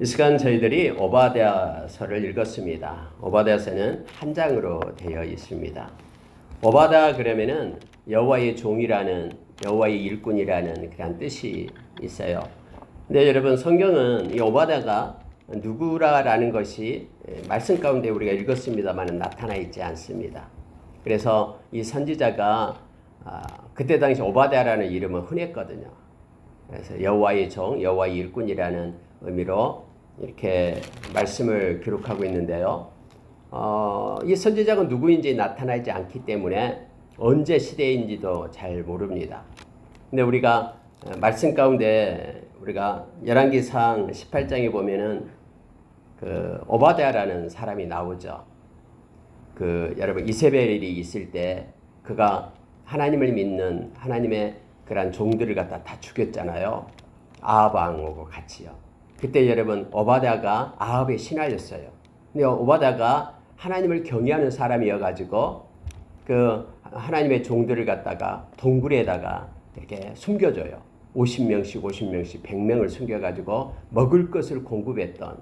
이 시간 저희들이 오바댜서를 읽었습니다. 오바댜서는 한 장으로 되어 있습니다. 오바다 그러면은 여호와의 종이라는, 여호와의 일꾼이라는 그런 뜻이 있어요. 근데 여러분, 성경은 이 오바다가 누구라라는 것이 말씀 가운데 우리가 읽었습니다만 나타나 있지 않습니다. 그래서 이 선지자가 그때 당시 오바댜라는 이름은 흔했거든요. 그래서 여호와의 종, 여호와의 일꾼이라는 의미로 이렇게 말씀을 기록하고 있는데요. 이 선지자가 누구인지 나타나지 않기 때문에 언제 시대인지도 잘 모릅니다. 근데 우리가 말씀 가운데 우리가 열왕기상 18장에 보면은 그 오바댜라는 사람이 나오죠. 여러분, 이세벨이 있을 때 그가 하나님을 믿는 하나님의 그런 종들을 갖다 다 죽였잖아요. 아합 왕하고 같이요. 그때 여러분, 오바댜가 아합에 신하였어요. 근데 오바댜가 하나님을 경외하는 사람이어가지고 그 하나님의 종들을 갖다가 동굴에다가 이렇게 숨겨줘요. 50명씩 100명을 숨겨가지고 먹을 것을 공급했던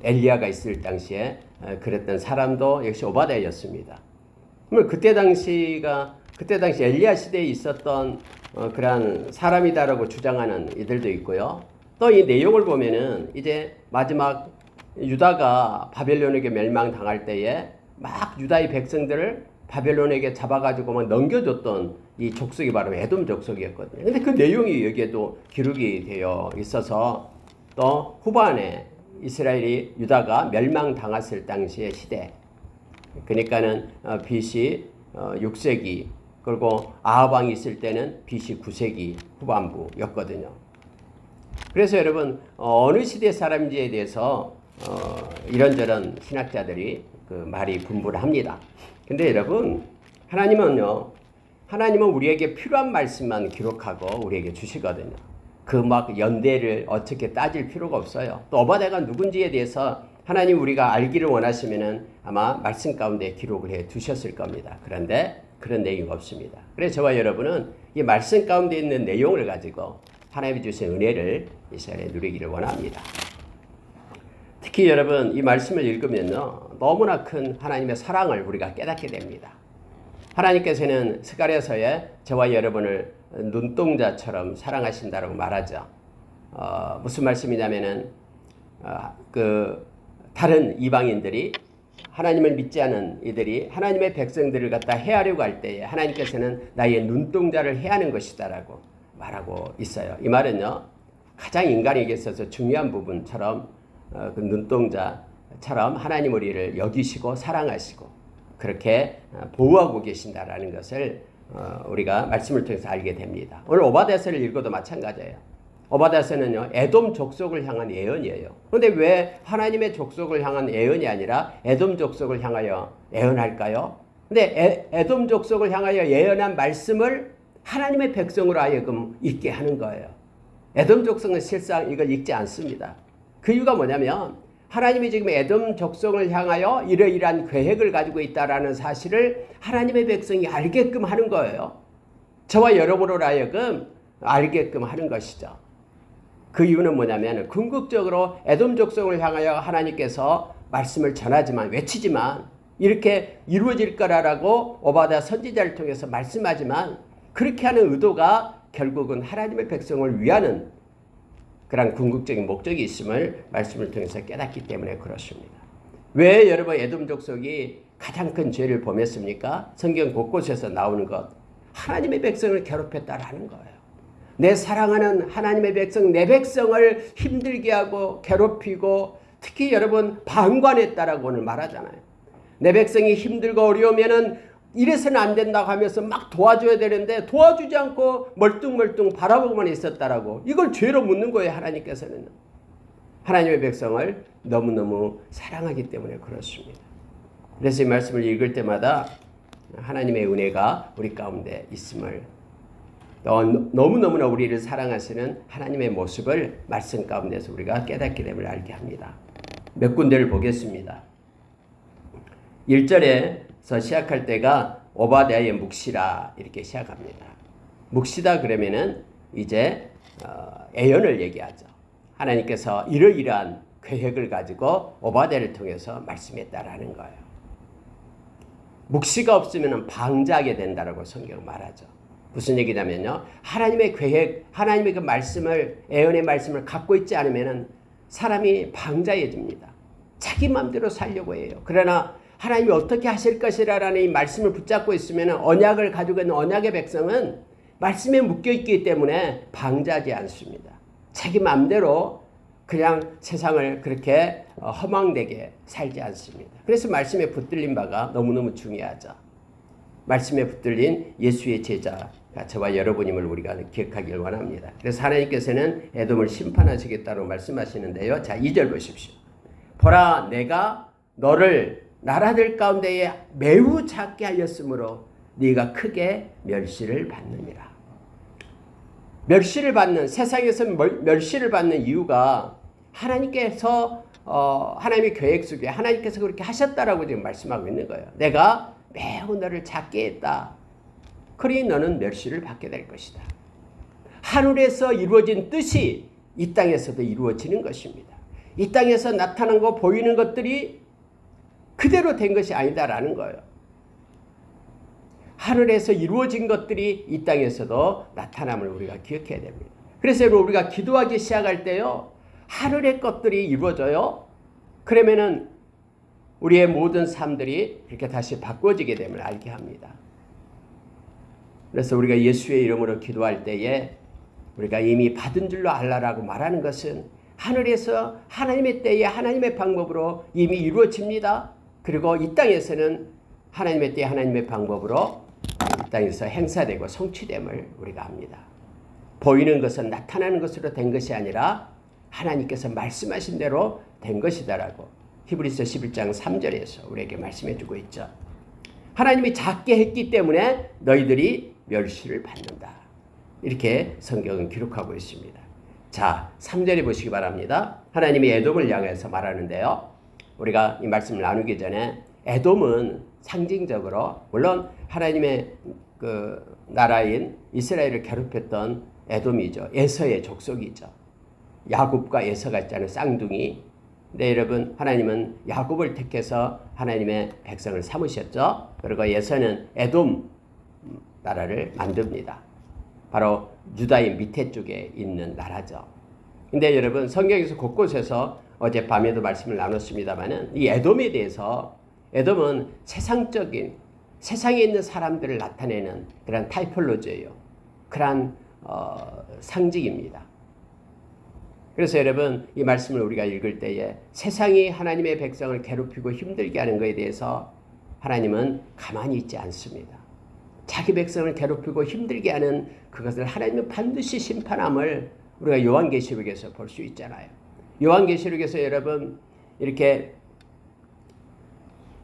엘리야가 있을 당시에 그랬던 사람도 역시 오바댜였습니다. 그러면 그때 당시 엘리야 시대에 있었던 그런 사람이다라고 주장하는 이들도 있고요. 또 이 내용을 보면은 이제 마지막 유다가 바벨론에게 멸망당할 때에 막 유다의 백성들을 바벨론에게 잡아가지고 막 넘겨줬던 이 족속이 바로 에돔 족속이었거든요. 근데 그 내용이 여기에도 기록이 되어 있어서 또 후반에 이스라엘이 유다가 멸망당했을 당시의 시대, 그러니까는 BC 6세기, 그리고 아합 왕이 있을 때는 BC 9세기 후반부였거든요. 그래서 여러분, 어느 시대 사람인지에 대해서 이런저런 신학자들이 그 말이 분분합니다. 근데 여러분, 하나님은 우리에게 필요한 말씀만 기록하고 우리에게 주시거든요. 그 막 연대를 어떻게 따질 필요가 없어요. 또 오바댜가 누군지에 대해서 하나님 우리가 알기를 원하시면은 아마 말씀 가운데 기록을 해 두셨을 겁니다. 그런데 그런 내용이 없습니다. 그래서 저와 여러분은 이 말씀 가운데 있는 내용을 가지고 하나님이 주신 은혜를 이 시간에 누리기를 원합니다. 특히 여러분, 이 말씀을 읽으면요, 너무나 큰 하나님의 사랑을 우리가 깨닫게 됩니다. 하나님께서는 스가랴서에 저와 여러분을 눈동자처럼 사랑하신다라고 말하죠. 무슨 말씀이냐면은 다른 이방인들이, 하나님을 믿지 않은 이들이 하나님의 백성들을 갖다 해하려고 할 때에 하나님께서는 나의 눈동자를 해하는 것이다라고 말하고 있어요. 이 말은요, 가장 인간에게 있어서 중요한 부분처럼 그 눈동자처럼 하나님 우리를 여기시고 사랑하시고 그렇게 보호하고 계신다라는 것을 우리가 말씀을 통해서 알게 됩니다. 오늘 오바댜서를 읽어도 마찬가지예요. 오바댜서는요, 에돔 족속을 향한 예언이에요. 그런데 왜 하나님의 족속을 향한 예언이 아니라 에돔 족속을 향하여 예언할까요? 근데 에돔 족속을 향하여 예언한 말씀을 하나님의 백성으로 하여금 읽게 하는 거예요. 에돔 족속은 실상 이걸 읽지 않습니다. 그 이유가 뭐냐면 하나님이 지금 에돔 족속을 향하여 이러이러한 계획을 가지고 있다라는 사실을 하나님의 백성이 알게끔 하는 거예요. 저와 여러분으로 하여금 알게끔 하는 것이죠. 그 이유는 뭐냐면 궁극적으로 에돔 족속을 향하여 하나님께서 말씀을 전하지만, 외치지만 이렇게 이루어질 거라고 오바댜 선지자를 통해서 말씀하지만 그렇게 하는 의도가 결국은 하나님의 백성을 위하는 그런 궁극적인 목적이 있음을 말씀을 통해서 깨닫기 때문에 그렇습니다. 왜 여러분 에돔 족속이 가장 큰 죄를 범했습니까? 성경 곳곳에서 나오는 것, 하나님의 백성을 괴롭혔다라는 거예요. 내 사랑하는 하나님의 백성, 내 백성을 힘들게 하고 괴롭히고 특히 여러분 방관했다라고 오늘 말하잖아요. 내 백성이 힘들고 어려우면은 이래서는 안 된다고 하면서 막 도와줘야 되는데 도와주지 않고 멀뚱멀뚱 바라보고만 있었다라고, 이걸 죄로 묻는 거예요. 하나님께서는 하나님의 백성을 너무너무 사랑하기 때문에 그렇습니다. 그래서 이 말씀을 읽을 때마다 하나님의 은혜가 우리 가운데 있음을, 또 너무너무나 우리를 사랑하시는 하나님의 모습을 말씀 가운데서 우리가 깨닫게 됨을 알게 합니다. 몇 군데를 보겠습니다. 1절에서 시작할 때가 오바댜의 묵시라 이렇게 시작합니다. 묵시다 그러면은 이제 예언을 얘기하죠. 하나님께서 이러이러한 계획을 가지고 오바댜를 통해서 말씀했다라는 거예요. 묵시가 없으면 방자하게 된다라고 성경 말하죠. 무슨 얘기냐면요. 하나님의 계획, 하나님의 그 말씀을, 애언의 말씀을 갖고 있지 않으면 사람이 방자해집니다. 자기 마음대로 살려고 해요. 그러나 하나님이 어떻게 하실 것이라는 이 말씀을 붙잡고 있으면 언약을 가지고 있는 언약의 백성은 말씀에 묶여있기 때문에 방자하지 않습니다. 자기 마음대로 그냥 세상을 그렇게 허망되게 살지 않습니다. 그래서 말씀에 붙들린 바가 너무너무 중요하죠. 말씀에 붙들린 예수의 제자가 저와 여러분임을 우리가 기억하길 원합니다. 그래서 하나님께서는 에돔을 심판하시겠다고 말씀하시는데요. 자, 2절 보십시오. 보라, 내가 너를 나라들 가운데에 매우 작게 하였으므로 네가 크게 멸시를 받느니라. 멸시를 받는, 세상에서 멸시를 받는 이유가 하나님께서 하나님의 계획 속에 하나님께서 그렇게 하셨다라고 지금 말씀하고 있는 거예요. 내가 매우 너를 작게 했다. 그러니 너는 멸시를 받게 될 것이다. 하늘에서 이루어진 뜻이 이 땅에서도 이루어지는 것입니다. 이 땅에서 나타난 거 보이는 것들이 그대로 된 것이 아니다라는 거예요. 하늘에서 이루어진 것들이 이 땅에서도 나타남을 우리가 기억해야 됩니다. 그래서 우리가 기도하기 시작할 때요, 하늘의 것들이 이루어져요. 그러면은 우리의 모든 삶들이 이렇게 다시 바꿔지게 됨을 알게 합니다. 그래서 우리가 예수의 이름으로 기도할 때에 우리가 이미 받은 줄로 알라라고 말하는 것은 하늘에서 하나님의 때에 하나님의 방법으로 이미 이루어집니다. 그리고 이 땅에서는 하나님의 때에 하나님의 방법으로 이 땅에서 행사되고 성취됨을 우리가 압니다. 보이는 것은 나타나는 것으로 된 것이 아니라 하나님께서 말씀하신 대로 된 것이다라고 히브리서 11장 3절에서 우리에게 말씀해 주고 있죠. 하나님이 작게 했기 때문에 너희들이 멸시를 받는다. 이렇게 성경은 기록하고 있습니다. 자, 3절에 보시기 바랍니다. 하나님이 에돔을 향해서 말하는데요. 우리가 이 말씀을 나누기 전에 에돔은 상징적으로 물론 하나님의 그 나라인 이스라엘을 괴롭혔던 에돔이죠. 에서의 족속이죠. 야곱과 에서가 있잖아요. 쌍둥이. 근데 여러분, 하나님은 야곱을 택해서 하나님의 백성을 삼으셨죠. 그리고 에서는 에돔 나라를 만듭니다. 바로 유다인 밑에 쪽에 있는 나라죠. 근데 여러분, 성경에서 곳곳에서 어젯밤에도 말씀을 나눴습니다만은 이 에돔에 대해서, 에돔은 세상적인, 세상에 있는 사람들을 나타내는 그런 타이폴로지예요. 그런 상징입니다. 그래서 여러분, 이 말씀을 우리가 읽을 때에 세상이 하나님의 백성을 괴롭히고 힘들게 하는 것에 대해서 하나님은 가만히 있지 않습니다. 자기 백성을 괴롭히고 힘들게 하는 그것을 하나님은 반드시 심판함을 우리가 요한계시록에서 볼 수 있잖아요. 요한계시록에서 여러분, 이렇게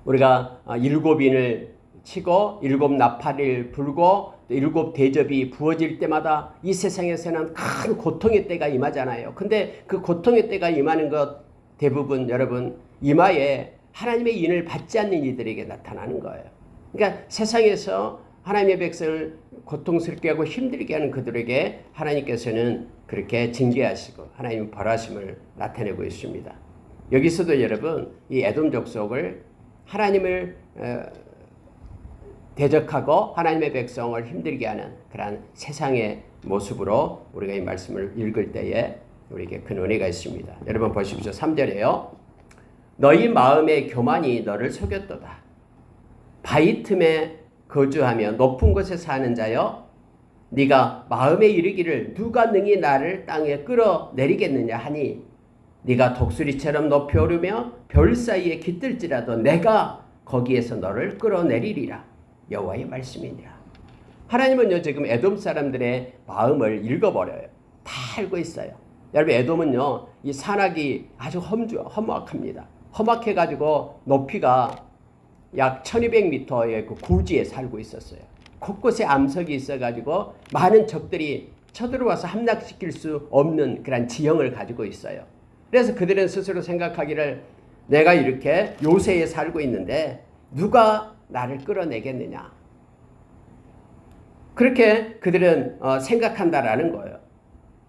우리가 7인을 치고 7나팔을 불고 7 대접이 부어질 때마다 이 세상에서는 큰 고통의 때가 임하잖아요. 근데 그 고통의 때가 임하는 것 대부분 여러분 이마에 하나님의 인을 받지 않는 이들에게 나타나는 거예요. 그러니까 세상에서 하나님의 백성을 고통스럽게 하고 힘들게 하는 그들에게 하나님께서는 그렇게 징계하시고 하나님 벌하심을 나타내고 있습니다. 여기서도 여러분 이 에돔 족속을 하나님을 대적하고 하나님의 백성을 힘들게 하는 그런 세상의 모습으로 우리가 이 말씀을 읽을 때에 우리에게 큰 은혜가 있습니다. 여러분 보십시오. 3절에요. 너희 마음의 교만이 너를 속였도다. 바위 틈에 거주하며 높은 곳에 사는 자여, 네가 마음에 이르기를 누가 능히 나를 땅에 끌어내리겠느냐 하니 네가 독수리처럼 높이 오르며 별 사이에 깃들지라도 내가 거기에서 너를 끌어내리리라. 여호와의 말씀이니라. 하나님은요 지금 에돔 사람들의 마음을 읽어버려요. 다 알고 있어요. 여러분 에돔은요 이 산악이 아주 험악합니다. 험악해가지고 높이가 약 1200m의 그 고지에 살고 있었어요. 곳곳에 암석이 있어가지고 많은 적들이 쳐들어와서 함락시킬 수 없는 그런 지형을 가지고 있어요. 그래서 그들은 스스로 생각하기를 내가 이렇게 요새에 살고 있는데 누가 나를 끌어내겠느냐. 그렇게 그들은 생각한다라는 거예요.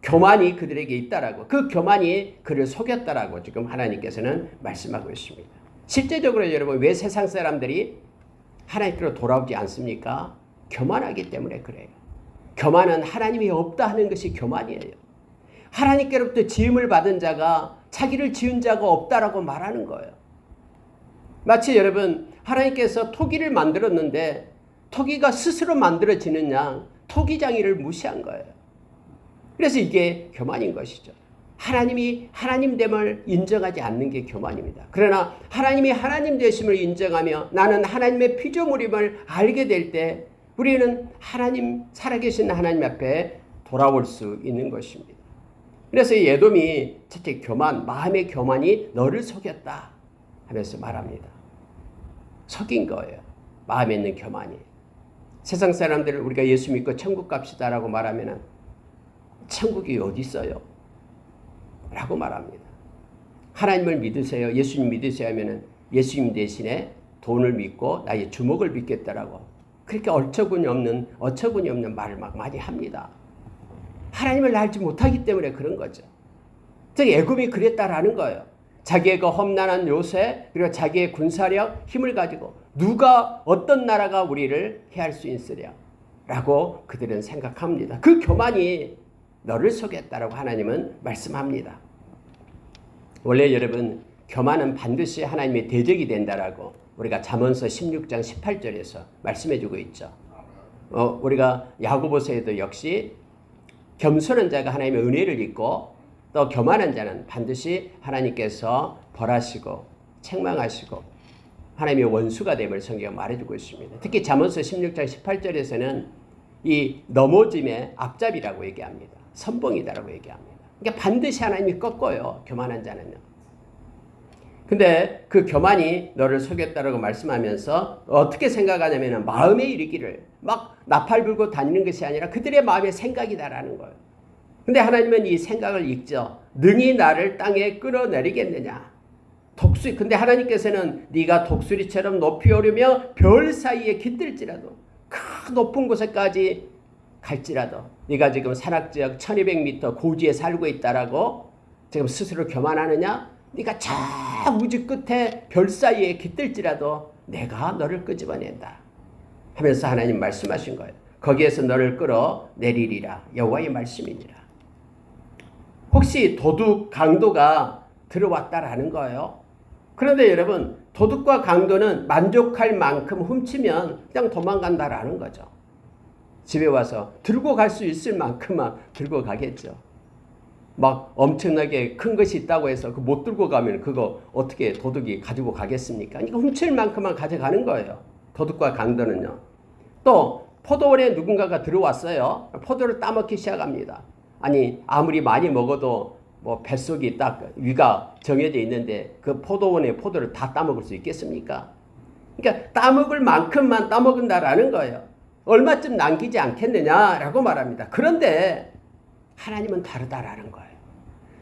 교만이 그들에게 있다라고, 그 교만이 그를 속였다라고 지금 하나님께서는 말씀하고 있습니다. 실제적으로 여러분, 왜 세상 사람들이 하나님께로 돌아오지 않습니까? 교만하기 때문에 그래요. 교만은 하나님이 없다 하는 것이 교만이에요. 하나님께로부터 지음을 받은 자가 자기를 지은 자가 없다라고 말하는 거예요. 마치 여러분, 하나님께서 토기를 만들었는데 토기가 스스로 만들어지는 양 토기장이를 무시한 거예요. 그래서 이게 교만인 것이죠. 하나님이 하나님됨을 인정하지 않는 게 교만입니다. 그러나 하나님이 하나님 되심을 인정하며 나는 하나님의 피조물임을 알게 될 때 우리는 하나님, 살아계신 하나님 앞에 돌아올 수 있는 것입니다. 그래서 이 에돔이 첫째 교만, 마음의 교만이 너를 속였다 하면서 말합니다. 속인 거예요. 마음에 있는 교만이. 세상 사람들을 우리가 예수 믿고 천국 갑시다라고 말하면 천국이 어디 있어요? 라고 말합니다. 하나님을 믿으세요, 예수님 믿으세요 하면 예수님 대신에 돈을 믿고 나의 주먹을 믿겠다라고 그렇게 어처구니 없는 말을 막 많이 합니다. 하나님을 알지 못하기 때문에 그런 거죠. 즉 애굽이 그랬다라는 거예요. 자기의 그 험난한 요새 그리고 자기의 군사력 힘을 가지고 누가 어떤 나라가 우리를 해할 수 있으랴 라고 그들은 생각합니다. 그 교만이 너를 속였다라고 하나님은 말씀합니다. 원래 여러분, 교만은 반드시 하나님의 대적이 된다라고 우리가 잠언서 16장 18절에서 말씀해 주고 있죠. 우리가 야고보서에도 역시 겸손한 자가 하나님의 은혜를 입고 또 교만한 자는 반드시 하나님께서 벌하시고 책망하시고 하나님의 원수가 됨을 성경이 말해주고 있습니다. 특히 잠언서 16장 18절에서는 이 넘어짐의 앞잡이라고 얘기합니다. 선봉이다라고 얘기합니다. 그러니까 반드시 하나님이 꺾어요. 교만한 자는요. 근데 그 교만이 너를 속였다라고 말씀하면서 어떻게 생각하냐면 마음에 이르기를 막 나팔 불고 다니는 것이 아니라 그들의 마음의 생각이다라는 거예요. 근데 하나님은 이 생각을 읽죠. 능히 나를 땅에 끌어내리겠느냐. 근데 하나님께서는 네가 독수리처럼 높이 오르며 별 사이에 깃들지라도 그 높은 곳에까지 갈지라도 네가 지금 산악지역 1200m 고지에 살고 있다라고 지금 스스로 교만하느냐? 네가 저 우주 끝에 별 사이에 깃들지라도 내가 너를 끄집어낸다 하면서 하나님 말씀하신 거예요. 거기에서 너를 끌어내리리라 여호와의 말씀이니라. 혹시 도둑 강도가 들어왔다라는 거예요. 그런데 여러분, 도둑과 강도는 만족할 만큼 훔치면 그냥 도망간다라는 거죠. 집에 와서 들고 갈 수 있을 만큼만 들고 가겠죠. 막 엄청나게 큰 것이 있다고 해서 그 못 들고 가면 그거 어떻게 도둑이 가지고 가겠습니까? 그러니까 훔칠 만큼만 가져가는 거예요. 도둑과 강도는요. 또 포도원에 누군가가 들어왔어요. 포도를 따먹기 시작합니다. 아니 아무리 많이 먹어도 뭐 뱃속이 딱 위가 정해져 있는데 그 포도원의 포도를 다 따먹을 수 있겠습니까? 그러니까 따먹을 만큼만 따먹는다라는 거예요. 얼마쯤 남기지 않겠느냐라고 말합니다. 그런데 하나님은 다르다라는 거예요.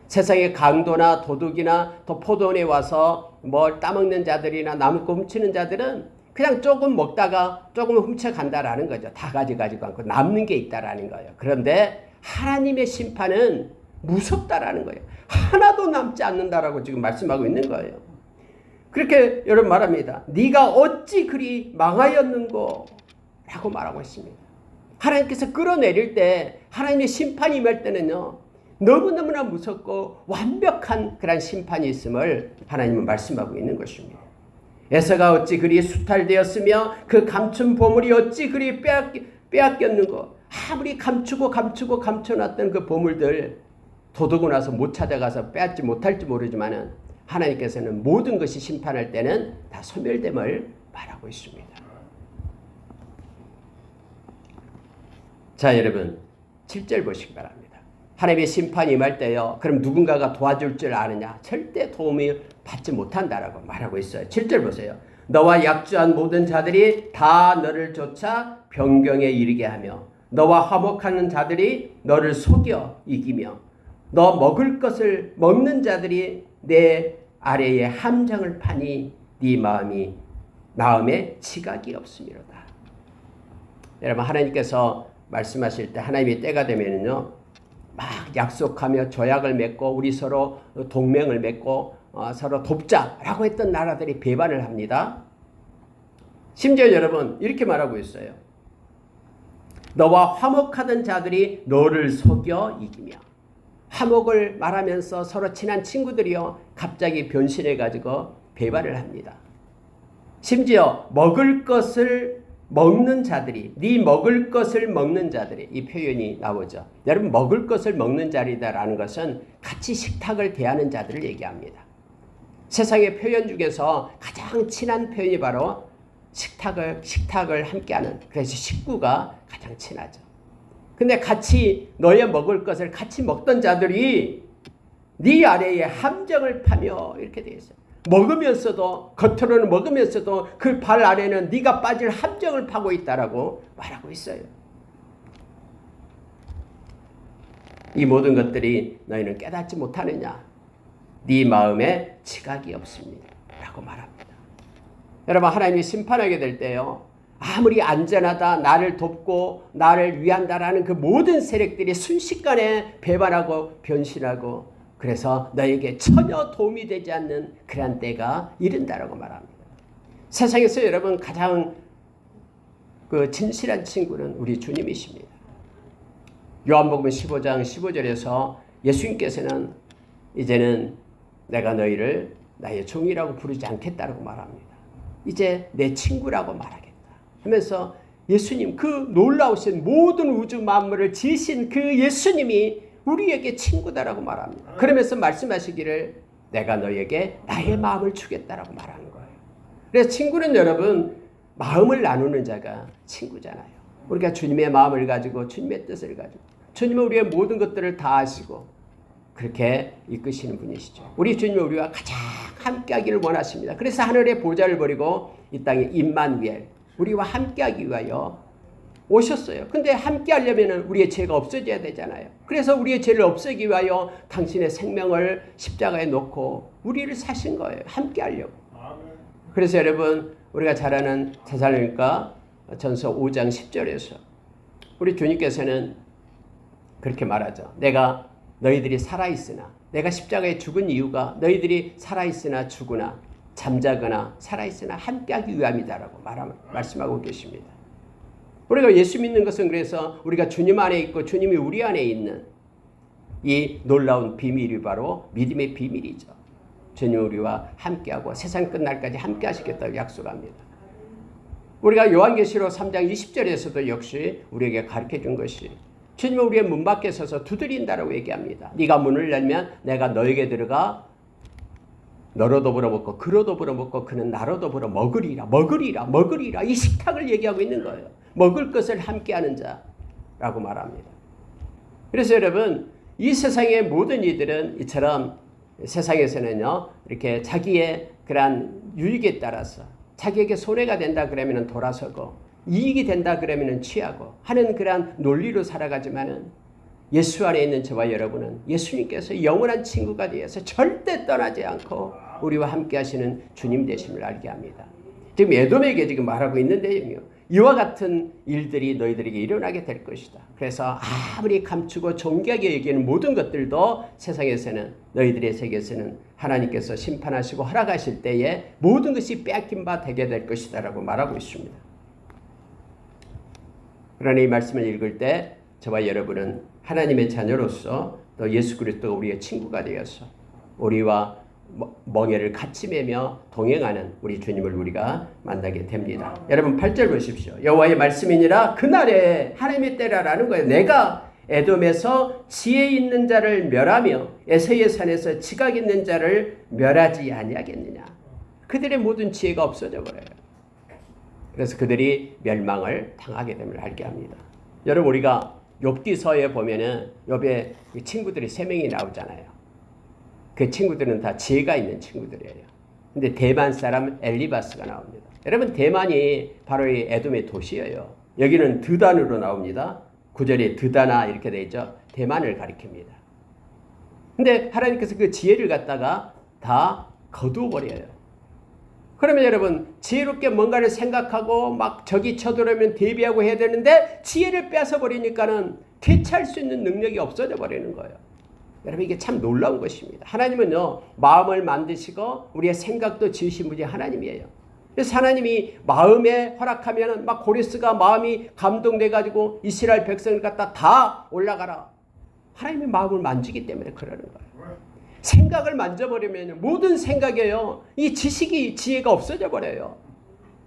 세상의 강도나 도둑이나 또 포도원에 와서 뭘 따먹는 자들이나 남을 거 훔치는 자들은 그냥 조금 먹다가 조금 훔쳐간다라는 거죠. 다 가지고 않고 남는 게 있다라는 거예요. 그런데 하나님의 심판은 무섭다라는 거예요. 하나도 남지 않는다라고 지금 말씀하고 있는 거예요. 그렇게 여러분 말합니다. 네가 어찌 그리 망하였는고 라고 말하고 있습니다. 하나님께서 끌어내릴 때 하나님의 심판이 임할 때는요. 너무너무나 무섭고 완벽한 그런 심판이 있음을 하나님은 말씀하고 있는 것입니다. 에서가 어찌 그리 수탈되었으며 그 감춘 보물이 어찌 그리 빼앗겼는고. 아무리 감춰놨던 그 보물들 도둑고 나서 못 찾아가서 빼앗지 못할지 모르지만은 하나님께서는 모든 것이 심판할 때는 다 소멸됨을 말하고 있습니다. 자, 여러분 7절 보시기 바랍니다. 하나님의 심판이 임할 때요. 그럼 누군가가 도와줄 줄 아느냐? 절대 도움을 받지 못한다라고 말하고 있어요. 7절 보세요. 너와 약주한 모든 자들이 다 너를 쫓아 변경에 이르게 하며 너와 화목하는 자들이 너를 속여 이기며 너 먹을 것을 먹는 자들이 내 아래에 함정을 파니 네 마음에 지각이 막 약속하며 조약을 맺고 우리 서로 동맹을 맺고 서로 돕자라고 했던 나라들이 배반을 합니다. 심지어 여러분 이렇게 말하고 있어요. 너와 화목하던 자들이 너를 속여 이기며. 화목을 말하면서 서로 친한 친구들이요 갑자기 변신해가지고 배반을 합니다. 심지어 먹을 것을 먹는 자들이, 네 먹을 것을 먹는 자들이, 이 표현이 나오죠. 여러분 먹을 것을 먹는 자리다라는 것은 같이 식탁을 대하는 자들을 얘기합니다. 세상의 표현 중에서 가장 친한 표현이 바로 식탁을 함께하는, 그래서 식구가 가장 친하죠. 근데 같이 너의 먹을 것을 같이 먹던 자들이 네 아래에 함정을 파며 이렇게 되어 있어요. 먹으면서도 겉으로는 먹으면서도 그 발 아래는 네가 빠질 함정을 파고 있다라고 말하고 있어요. 이 모든 것들이 너희는 깨닫지 못하느냐? 네 마음에 지각이 없습니다. 라고 말합니다. 여러분 하나님이 심판하게 될 때요. 아무리 안전하다, 나를 돕고 나를 위한다라는 그 모든 세력들이 순식간에 배반하고 변신하고 그래서 너에게 전혀 도움이 되지 않는 그런 때가 이른다라고 말합니다. 세상에서 여러분 가장 그 진실한 친구는 우리 주님이십니다. 요한복음 15장 15절에서 예수님께서는 이제는 내가 너희를 나의 종이라고 부르지 않겠다라고 말합니다. 이제 내 친구라고 말하겠다 하면서 예수님, 그 놀라우신 모든 우주 만물을 지으신 그 예수님이 우리에게 친구다라고 말합니다. 그러면서 말씀하시기를 내가 너에게 나의 마음을 주겠다라고 말하는 거예요. 그래서 친구는 여러분 마음을 나누는 자가 친구잖아요. 우리가 주님의 마음을 가지고 주님의 뜻을 가지고 주님은 우리의 모든 것들을 다 아시고 그렇게 이끄시는 분이시죠. 우리 주님은 우리와 가장 함께하기를 원하십니다. 그래서 하늘의 보좌를 버리고 이 땅에 임마누엘, 우리와 함께하기 위하여 오셨어요. 근데 함께하려면 우리의 죄가 없어져야 되잖아요. 그래서 우리의 죄를 없애기 위하여 당신의 생명을 십자가에 놓고 우리를 사신 거예요. 함께하려고. 그래서 여러분 우리가 잘 아는 데살로니가 전서 5장 10절에서 우리 주님께서는 그렇게 말하죠. 내가 너희들이 살아있으나, 내가 십자가에 죽은 이유가 너희들이 살아있으나 죽으나 잠자거나 살아있으나 함께하기 위함이다라고 말씀하고 계십니다. 우리가 예수 믿는 것은 그래서 우리가 주님 안에 있고 주님이 우리 안에 있는 이 놀라운 비밀이 바로 믿음의 비밀이죠. 주님 우리와 함께하고 세상 끝날까지 함께하시겠다고 약속합니다. 우리가 요한계시록 3장 20절에서도 역시 우리에게 가르쳐준 것이 주님은 우리의 문 밖에 서서 두드린다라고 얘기합니다. 네가 문을 열면 내가 너에게 들어가 너로 더불어 먹고 그로 더불어 먹고 그는 나로 더불어 먹으리라 먹으리라 먹으리라 이 식탁을 얘기하고 있는 거예요. 먹을 것을 함께하는 자라고 말합니다. 그래서 여러분 이 세상의 모든 이들은 이처럼 세상에서는요 이렇게 자기의 그러한 유익에 따라서 자기에게 손해가 된다 그러면 돌아서고 이익이 된다 그러면 취하고 하는 그러한 논리로 살아가지만은 예수 안에 있는 저와 여러분은 예수님께서 영원한 친구가 되어서 절대 떠나지 않고 우리와 함께 하시는 주님 되심을 알게 합니다. 지금 에돔에게 지금 말하고 있는 내용이요. 이와 같은 일들이 너희들에게 일어나게 될 것이다. 그래서 아무리 감추고 존귀하게 여기는 모든 것들도 세상에서는 너희들의 세계에서는 하나님께서 심판하시고 허락하실 때에 모든 것이 빼앗긴 바 되게 될 것이다 라고 말하고 있습니다. 그러니 이 말씀을 읽을 때 저와 여러분은 하나님의 자녀로서 또 예수 그리스도가 우리의 친구가 되어서 우리와 멍에를 같이 매며 동행하는 우리 주님을 우리가 만나게 됩니다. 여러분 8절 보십시오. 여호와의 말씀이니라 그날에 하나님의 때라라는 거예요. 내가 에돔에서 지혜 있는 자를 멸하며 에서의 산에서 지각 있는 자를 멸하지 아니하겠느냐. 그들의 모든 지혜가 없어져 버려요. 그래서 그들이 멸망을 당하게 됨을 알게 합니다. 여러분 우리가 욥기서에 보면은 욥의 친구들이 3명이 나오잖아요. 그 친구들은 다 지혜가 있는 친구들이에요. 근데 대만 사람 엘리바스가 나옵니다. 여러분 대만이 바로 이 에돔의 도시예요. 여기는 드단으로 나옵니다. 9절에 드다나 이렇게 되어 있죠. 대만을 가리킵니다. 근데 하나님께서 그 지혜를 갖다가 다 거두어 버려요. 그러면 여러분 지혜롭게 뭔가를 생각하고 막 적이 쳐들어오면 대비하고 해야 되는데 지혜를 뺏어버리니까는 대처할 수 있는 능력이 없어져 버리는 거예요. 여러분 이게 참 놀라운 것입니다. 하나님은요 마음을 만드시고 우리의 생각도 지으신 분이 하나님이에요. 그래서 하나님이 마음에 허락하면은 막 고레스가 마음이 감동돼가지고 이스라엘 백성을 갖다 다 올라가라. 하나님의 마음을 만지기 때문에 그러는 거예요. 생각을 만져버리면 모든 생각에요 이 지식이 지혜가 없어져 버려요.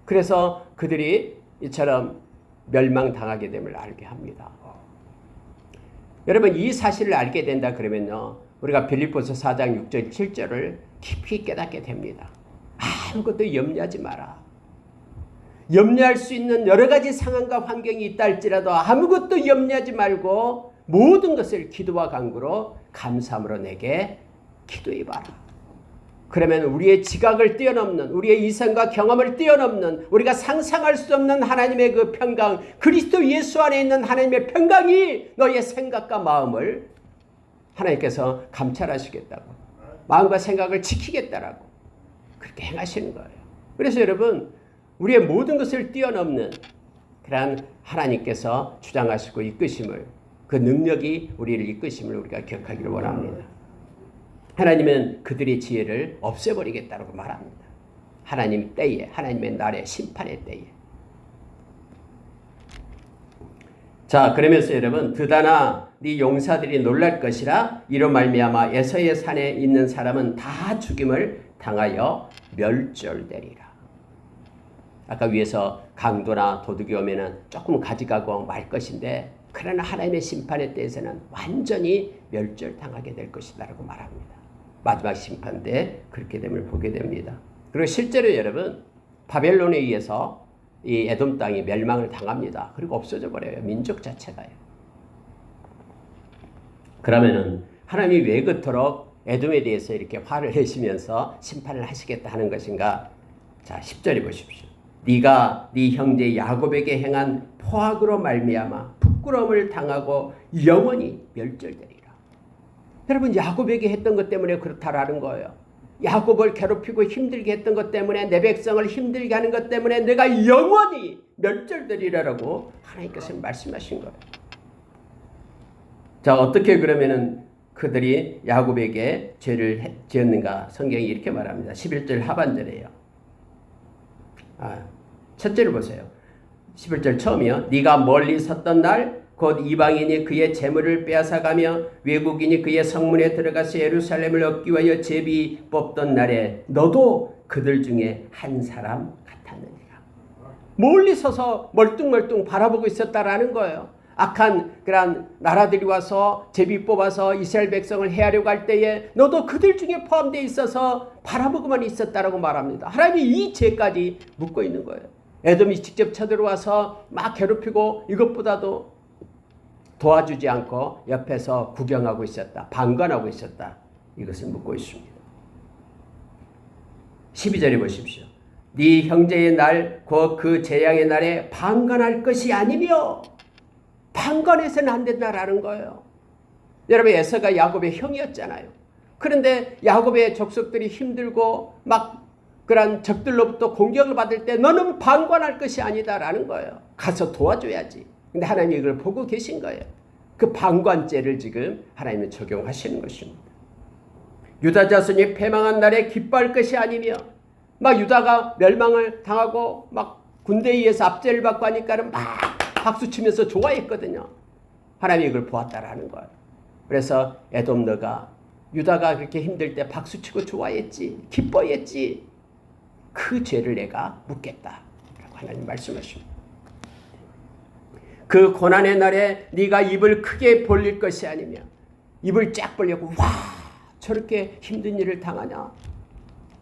그래서 그들이 이처럼 멸망당하게 됨을 알게 합니다. 여러분 이 사실을 알게 된다 그러면요 우리가 빌립보서 4장 6절 7절을 깊이 깨닫게 됩니다. 아무것도 염려하지 마라. 염려할 수 있는 여러 가지 상황과 환경이 있다 할지라도 아무것도 염려하지 말고 모든 것을 기도와 간구로 감사함으로 내게 기도해봐라. 그러면 우리의 지각을 뛰어넘는 우리의 이성과 경험을 뛰어넘는 우리가 상상할 수 없는 하나님의 그 평강 그리스도 예수 안에 있는 하나님의 평강이 너의 생각과 마음을 하나님께서 감찰하시겠다고 마음과 생각을 지키겠다라고 그렇게 행하시는 거예요. 그래서 여러분 우리의 모든 것을 뛰어넘는 그러한 하나님께서 주장하시고 이끄심을 그 능력이 우리를 이끄심을 우리가 기억하기를 원합니다. 하나님은 그들의 지혜를 없애버리겠다고 말합니다. 하나님 때에 하나님의 날에 심판의 때에. 자 그러면서 여러분 드다나 네 용사들이 놀랄 것이라 이로 말미암아 에서의 산에 있는 사람은 다 죽임을 당하여 멸절되리라. 아까 위에서 강도나 도둑이 오면은 조금 가져가고 말 것인데 그러나 하나님의 심판의 때에서는 완전히 멸절당하게 될 것이다라고 말합니다. 마지막 심판 때 그렇게 됨을 보게 됩니다. 그리고 실제로 여러분 바벨론에 의해서 이 에돔 땅이 멸망을 당합니다. 그리고 없어져 버려요. 민족 자체가요. 그러면은 하나님이 왜 그토록 에돔에 대해서 이렇게 화를 내시면서 심판을 하시겠다 하는 것인가? 자 10절에 보십시오. 네가 네 형제 야곱에게 행한 포악으로 말미암아 부끄러움을 당하고 영원히 멸절되리라. 여러분 야곱에게 했던 것 때문에 그렇다라는 거예요. 야곱을 괴롭히고 힘들게 했던 것 때문에 내 백성을 힘들게 하는 것 때문에 내가 영원히 멸절되리라고 하나님께서 말씀하신 거예요. 자 어떻게 그러면은 그들이 야곱에게 죄를 지었는가? 성경이 이렇게 말합니다. 11절 하반절에요. 첫째를 보세요. 11절 처음이요. 네가 멀리 섰던 날 곧 이방인이 그의 재물을 빼앗아가며 외국인이 그의 성문에 들어가서 예루살렘을 얻기 위하여 제비 뽑던 날에 너도 그들 중에 한 사람 같았느니라. 멀리 서서 멀뚱멀뚱 바라보고 있었다라는 거예요. 악한 그런 나라들이 와서 제비 뽑아서 이스라엘 백성을 해하려고 할 때에 너도 그들 중에 포함되어 있어서 바라보고만 있었다라고 말합니다. 하나님이 이 죄까지 묻고 있는 거예요. 에돔이 직접 쳐들어와서 막 괴롭히고 이것보다도 도와주지 않고 옆에서 구경하고 있었다. 방관하고 있었다. 이것을 묻고 있습니다. 12절에 보십시오. 네 형제의 날 곧 그 재앙의 날에 방관할 것이 아니며 방관해서는 안 된다라는 거예요. 여러분 에서가 야곱의 형이었잖아요. 그런데 야곱의 족속들이 힘들고 막 그런 적들로부터 공격을 받을 때 너는 방관할 것이 아니다라는 거예요. 가서 도와줘야지. 근데 하나님이 이걸 보고 계신 거예요. 그 방관죄를 지금 하나님은 적용하시는 것입니다. 유다 자손이 패망한 날에 기뻐할 것이 아니며 막 유다가 멸망을 당하고 막 군대에 의해서 압제를 받고 하니까는 막 박수치면서 좋아했거든요. 하나님이 이걸 보았다라는 거예요. 그래서 에돔 너가 유다가 그렇게 힘들 때 박수치고 좋아했지, 기뻐했지. 그 죄를 내가 묻겠다 라고 하나님 말씀하십니다. 그 고난의 날에 네가 입을 크게 벌릴 것이 아니며 입을 쫙 벌리고 와 저렇게 힘든 일을 당하냐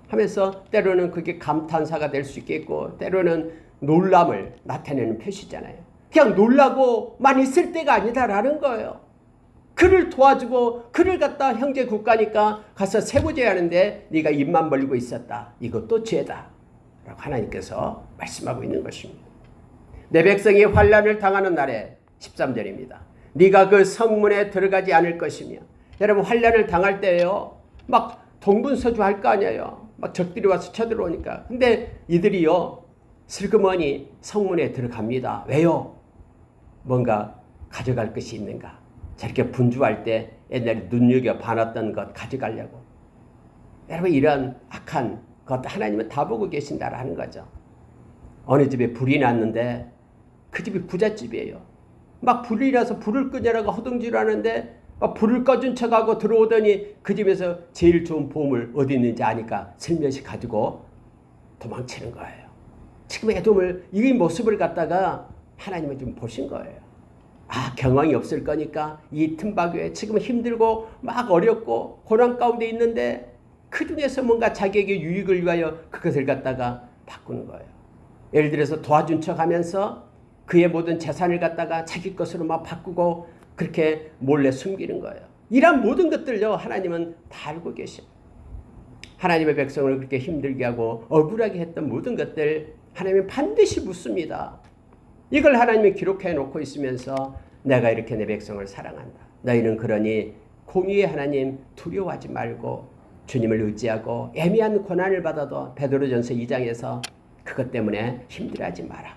하면서 때로는 그게 감탄사가 될 수 있겠고 때로는 놀람을 나타내는 표시잖아요. 그냥 놀라고만 있을 때가 아니다라는 거예요. 그를 도와주고 그를 갖다 형제 국가니까 가서 세부제하는데 네가 입만 벌리고 있었다. 이것도 죄다 라고 하나님께서 말씀하고 있는 것입니다. 내 백성이 환난을 당하는 날에 13절입니다. 네가 그 성문에 들어가지 않을 것이며 여러분 환난을 당할 때요 막 동분서주 할 거 아니에요. 막 적들이 와서 쳐들어오니까. 근데 이들이요 슬그머니 성문에 들어갑니다. 왜요? 뭔가 가져갈 것이 있는가? 저렇게 분주할 때 옛날에 눈여겨 봐놨던 것 가져가려고. 여러분 이런 악한 것 하나님은 다 보고 계신다라는 거죠. 어느 집에 불이 났는데 그 집이 부잣집이에요. 막 불이 나서 불을 끄자라고 허둥지르하는데 막 불을 꺼준 척하고 들어오더니 그 집에서 제일 좋은 보물 어디 있는지 아니까 슬며시 가지고 도망치는 거예요. 지금 에돔을 이 모습을 갖다가 하나님은 좀 보신 거예요. 아, 경황이 없을 거니까 이 틈바구에 지금 힘들고 막 어렵고 고난 가운데 있는데 그 중에서 뭔가 자기에게 유익을 위하여 그것을 갖다가 바꾸는 거예요. 예를 들어서 도와준 척하면서 그의 모든 재산을 갖다가 자기 것으로 막 바꾸고 그렇게 몰래 숨기는 거예요. 이런 모든 것들요 하나님은 다 알고 계셔. 하나님의 백성을 그렇게 힘들게 하고 억울하게 했던 모든 것들 하나님은 반드시 묻습니다. 이걸 하나님이 기록해 놓고 있으면서 내가 이렇게 내 백성을 사랑한다. 너희는 그러니 공의의 하나님 두려워하지 말고 주님을 의지하고 애매한 고난을 받아도 베드로전서 2장에서 그것 때문에 힘들어하지 마라.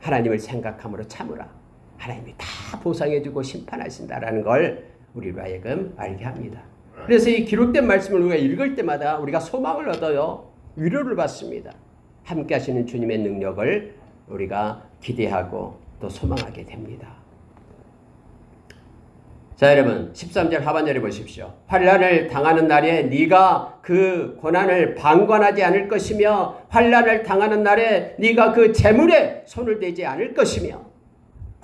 하나님을 생각함으로 참으라. 하나님이 다 보상해주고 심판하신다라는 걸 우리로 하여금 알게 합니다. 그래서 이 기록된 말씀을 우리가 읽을 때마다 우리가 소망을 얻어요. 위로를 받습니다. 함께 하시는 주님의 능력을 우리가 기대하고 또 소망하게 됩니다. 자, 여러분 13절 하반절에 보십시오. 환난을 당하는 날에 네가 그 고난을 방관하지 않을 것이며 환난을 당하는 날에 네가 그 재물에 손을 대지 않을 것이며.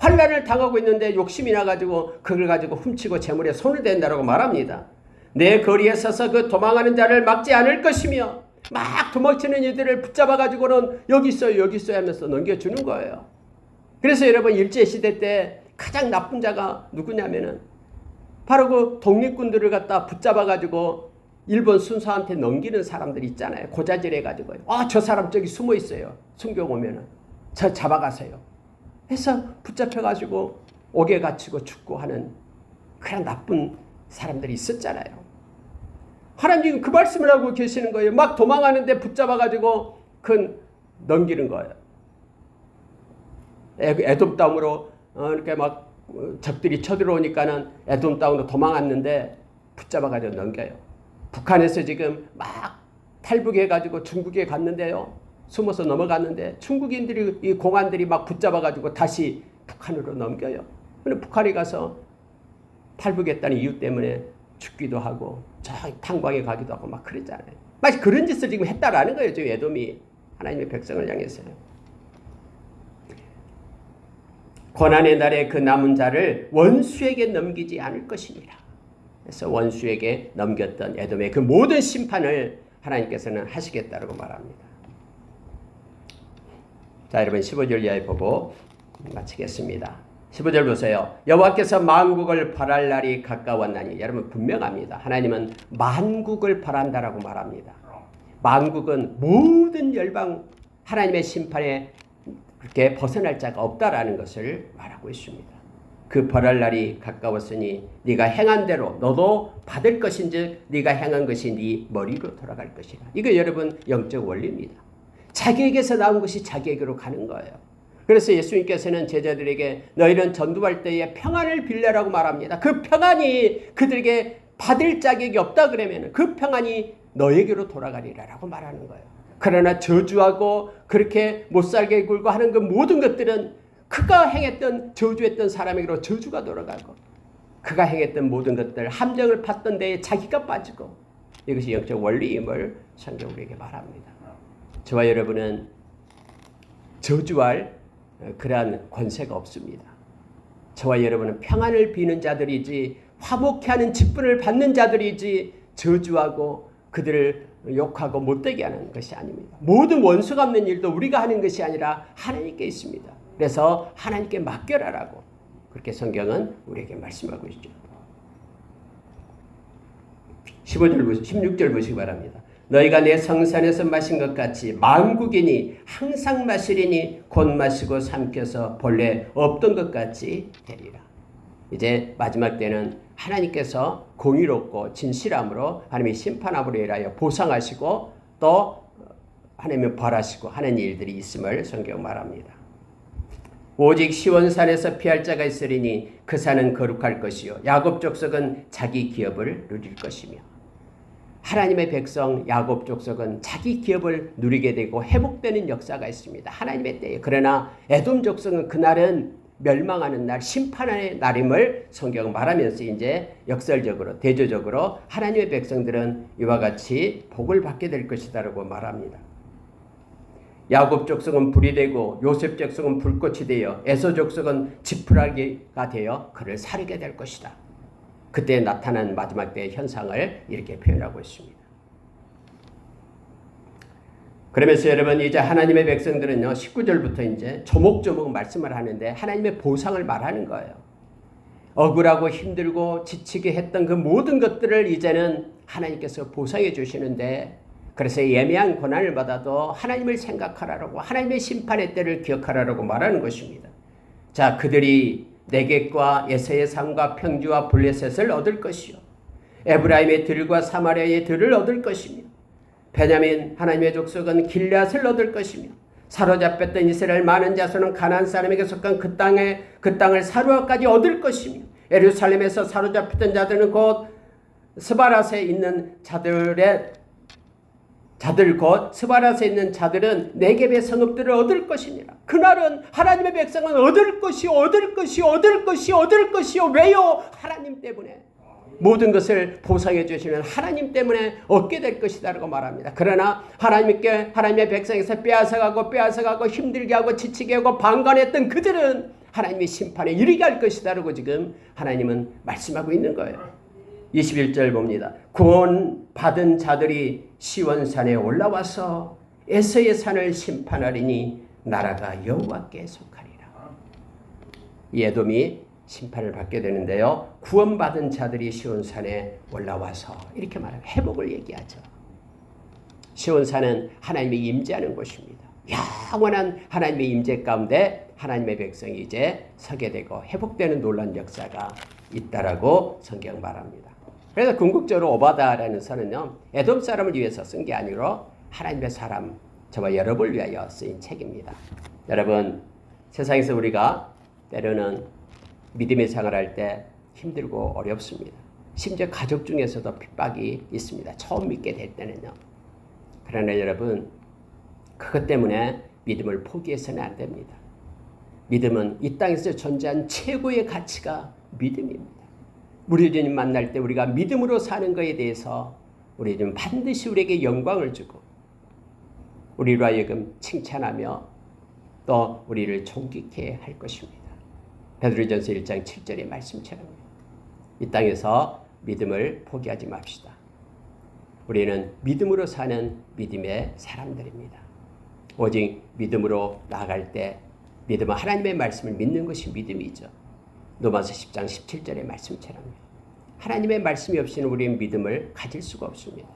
환난을 당하고 있는데 욕심이 나가지고 그걸 가지고 훔치고 재물에 손을 댄다라고 말합니다. 내 거리에 서서 그 도망하는 자를 막지 않을 것이며 막 도망치는 이들을 붙잡아가지고는 여기 있어요 여기 있어요 하면서 넘겨주는 거예요. 그래서 여러분 일제시대 때 가장 나쁜 자가 누구냐면은 바로 그 독립군들을 갖다 붙잡아가지고 일본 순사한테 넘기는 사람들 있잖아요. 고자질해가지고 저 사람 저기 숨어 있어요. 순교 오면은 저 잡아가세요. 해서 붙잡혀가지고 옥에 갇히고 죽고 하는 그런 나쁜 사람들이 있었잖아요. 하나님 지금 그 말씀을 하고 계시는 거예요. 막 도망하는데 붙잡아가지고 넘기는 거예요. 에돔 땅으로 이렇게 막 적들이 쳐들어오니까는 에돔 땅으로 도망갔는데 붙잡아가지고 넘겨요. 북한에서 지금 막 탈북해가지고 중국에 갔는데요. 숨어서 넘어갔는데 중국인들이 이 공안들이 막 붙잡아가지고 다시 북한으로 넘겨요. 근데 북한에 가서 탈북했다는 이유 때문에 죽기도 하고 저 탄광에 가기도 하고 막 그랬잖아요. 막 그런 짓을 지금 했다라는 거예요. 지금 에돔이 하나님의 백성을 향해서요. 고난의 날에 그 남은 자를 원수에게 넘기지 않을 것이니라. 그래서 원수에게 넘겼던 에돔의 그 모든 심판을 하나님께서는 하시겠다라고 말합니다. 자, 여러분 15절 이하에 보고 마치겠습니다. 15절 보세요. 여호와께서 만국을 벌할 날이 가까웠나니. 여러분 분명합니다. 하나님은 만국을 벌한다라고 말합니다. 만국은 모든 열방 하나님의 심판에 그렇게 벗어날 자가 없다라는 것을 말하고 있습니다. 그 벌할 날이 가까웠으니 네가 행한 대로 너도 받을 것인즉 네가 행한 것이 네 머리로 돌아갈 것이라. 이거 여러분 영적 원리입니다. 자기에게서 나온 것이 자기에게로 가는 거예요. 그래서 예수님께서는 제자들에게 너희는 전도할 때에 평안을 빌려라고 말합니다. 그 평안이 그들에게 받을 자격이 없다 그러면 그 평안이 너에게로 돌아가리라라고 말하는 거예요. 그러나 저주하고 그렇게 못살게 굴고 하는 그 모든 것들은 그가 행했던 저주했던 사람에게로 저주가 돌아가고 그가 행했던 모든 것들 함정을 팠던 데에 자기가 빠지고 이것이 영적 원리임을 성경 우리에게 말합니다. 저와 여러분은 저주할 그러한 권세가 없습니다. 저와 여러분은 평안을 비는 자들이지 화목해 하는 직분을 받는 자들이지 저주하고 그들을 욕하고 못되게 하는 것이 아닙니다. 모든 원수가 없는 일도 우리가 하는 것이 아니라 하나님께 있습니다. 그래서 하나님께 맡겨라라고 그렇게 성경은 우리에게 말씀하고 있죠. 16절 보시기 바랍니다. 너희가 내 성산에서 마신 것 같이 만국이니 항상 마시리니 곧 마시고 삼켜서 본래 없던 것 같이 되리라. 이제 마지막 때는 하나님께서 공의롭고 진실함으로 하나님의 심판함으로 인하여 보상하시고 또 하나님의 벌하시고 하는 일들이 있음을 성경 말합니다. 오직 시온산에서 피할 자가 있으리니 그 산은 거룩할 것이요 야곱 족속은 자기 기업을 누릴 것이며. 하나님의 백성 야곱 족속은 자기 기업을 누리게 되고 회복되는 역사가 있습니다. 하나님의 때에. 그러나 에돔 족속은 그날은 멸망하는 날, 심판의 날임을 성경은 말하면서 이제 역설적으로 대조적으로 하나님의 백성들은 이와 같이 복을 받게 될 것이다라고 말합니다. 야곱 족속은 불이 되고 요셉 족속은 불꽃이 되어 에서 족속은 지푸라기가 되어 그를 사르게 될 것이다. 그때 나타난 마지막 때의 현상을 이렇게 표현하고 있습니다. 그러면서 여러분 이제 하나님의 백성들은요 19절부터 이제 조목조목 말씀을 하는데 하나님의 보상을 말하는 거예요. 억울하고 힘들고 지치게 했던 그 모든 것들을 이제는 하나님께서 보상해 주시는데, 그래서 예매한 고난을 받아도 하나님을 생각하라고, 하나님의 심판의 때를 기억하라고 말하는 것입니다. 자, 그들이 네겝과 에서의 산과 평지와 블레셋을 얻을 것이요 에브라임의 들과 사마리아의 들을 얻을 것이며, 베냐민 하나님의 족속은 길앗을 얻을 것이며, 사로잡혔던 이스라엘 많은 자손은 가나안 사람에게 속한 그 땅을 사루아까지 얻을 것이며, 예루살렘에서 사로잡혔던 자들은 곧 스바랏에 있는 자들 곧 스바랏에 있는 자들은 네겝의 성읍들을 얻을 것이니라. 그날은 하나님의 백성은 얻을 것이요 왜요? 하나님 때문에. 모든 것을 보상해 주시는 하나님 때문에 얻게 될 것이다라고 말합니다. 그러나 하나님의 백성에서 빼앗아가고 힘들게 하고 지치게 하고 방관했던 그들은 하나님의 심판에 이르게 할 것이다라고 지금 하나님은 말씀하고 있는 거예요. 21절 봅니다. 구원받은 자들이 시온산에 올라와서 에서의 산을 심판하리니 나라가 여호와께 속하리라. 이 에돔이 심판을 받게 되는데요. 구원받은 자들이 시온산에 올라와서 이렇게 말하면 회복을 얘기하죠. 시온산은 하나님이 임재하는 곳입니다. 영원한 하나님의 임재 가운데 하나님의 백성이 이제 서게 되고 회복되는 놀라운 역사가 있다라고 성경 말합니다. 그래서 궁극적으로 오바다라는 선은요, 에돔 사람을 위해서 쓴 게 아니라 하나님의 사람, 저와 여러분을 위하여 쓰인 책입니다. 여러분, 세상에서 우리가 때로는 믿음의 생활할 때 힘들고 어렵습니다. 심지어 가족 중에서도 핍박이 있습니다. 처음 믿게 될 때는요. 그러나 여러분, 그것 때문에 믿음을 포기해서는 안 됩니다. 믿음은 이 땅에서 존재한 최고의 가치가 믿음입니다. 우리 주님 만날 때 우리가 믿음으로 사는 것에 대해서 우리 주님 반드시 우리에게 영광을 주고 우리로 하여금 칭찬하며 또 우리를 존귀케 할 것입니다. 베드로전서 1장 7절의 말씀처럼요. 이 땅에서 믿음을 포기하지 맙시다. 우리는 믿음으로 사는 믿음의 사람들입니다. 오직 믿음으로 나아갈 때 믿음은 하나님의 말씀을 믿는 것이 믿음이죠. 로마서 10장 17절의 말씀처럼요. 하나님의 말씀이 없이는 우리는 믿음을 가질 수가 없습니다.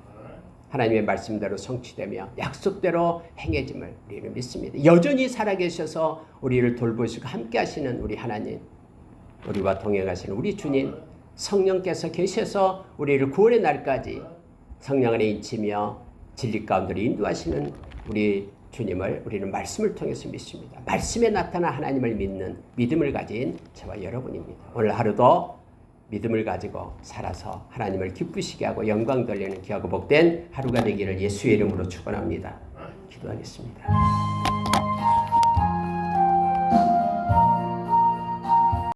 하나님의 말씀대로 성취되며 약속대로 행해짐을 우리는 믿습니다. 여전히 살아계셔서 우리를 돌보시고 함께 하시는 우리 하나님, 우리와 동행하시는 우리 주님, 성령께서 계셔서 우리를 구원의 날까지 성령 안에 인치며 진리 가운데로 인도하시는 우리 주님을 우리는 말씀을 통해서 믿습니다. 말씀에 나타난 하나님을 믿는 믿음을 가진 저와 여러분입니다. 오늘 하루도 믿음을 가지고 살아서 하나님을 기쁘시게 하고 영광 돌리는 귀하고 복된 하루가 되기를 예수의 이름으로 축원합니다. 기도하겠습니다.